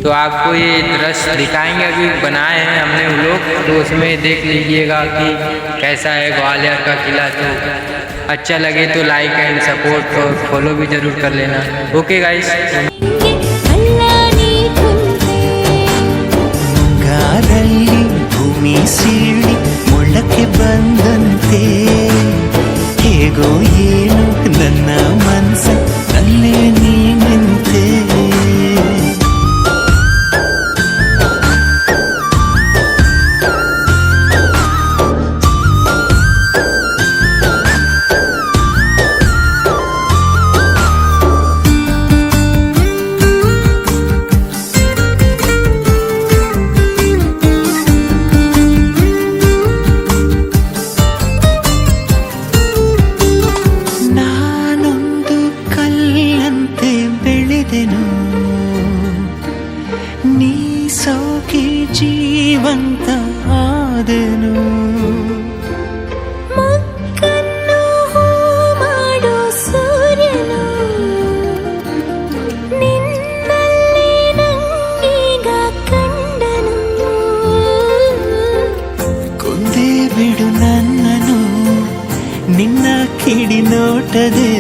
तो आपको ये दृश्य दिखाएंगे, अभी बनाए हैं हमने वो लोग, तो उसमें देख लीजिएगा कि कैसा है ग्वालियर का किला। तो अच्छा लगे तो लाइक एंड सपोर्ट और फॉलो भी ज़रूर कर लेना। Okay guys. ಭೂಮಿ ಸೀಳಿ ಮೊಳಕೆ ಬಂದಂತೆ ಹೇಗೋ ಏನು ನನ್ನ ಮನಸ ನಲ್ಲೇ ನೀ ನಿಂತೆ. ನೀ ಸೌಖಿ ಜೀವಂತ ಆದೆನು ಮಕ್ಕನ್ನು ಮಾಡೋ ಸೂರ್ಯನು ನಿನ್ನಲ್ಲಿ ನಂಗೀಗ ಕಂಡನು. ಕೊಂದೇ ಬಿಡು ನನ್ನನು ನಿನ್ನ ಕಿಡಿ ನೋಟದೆ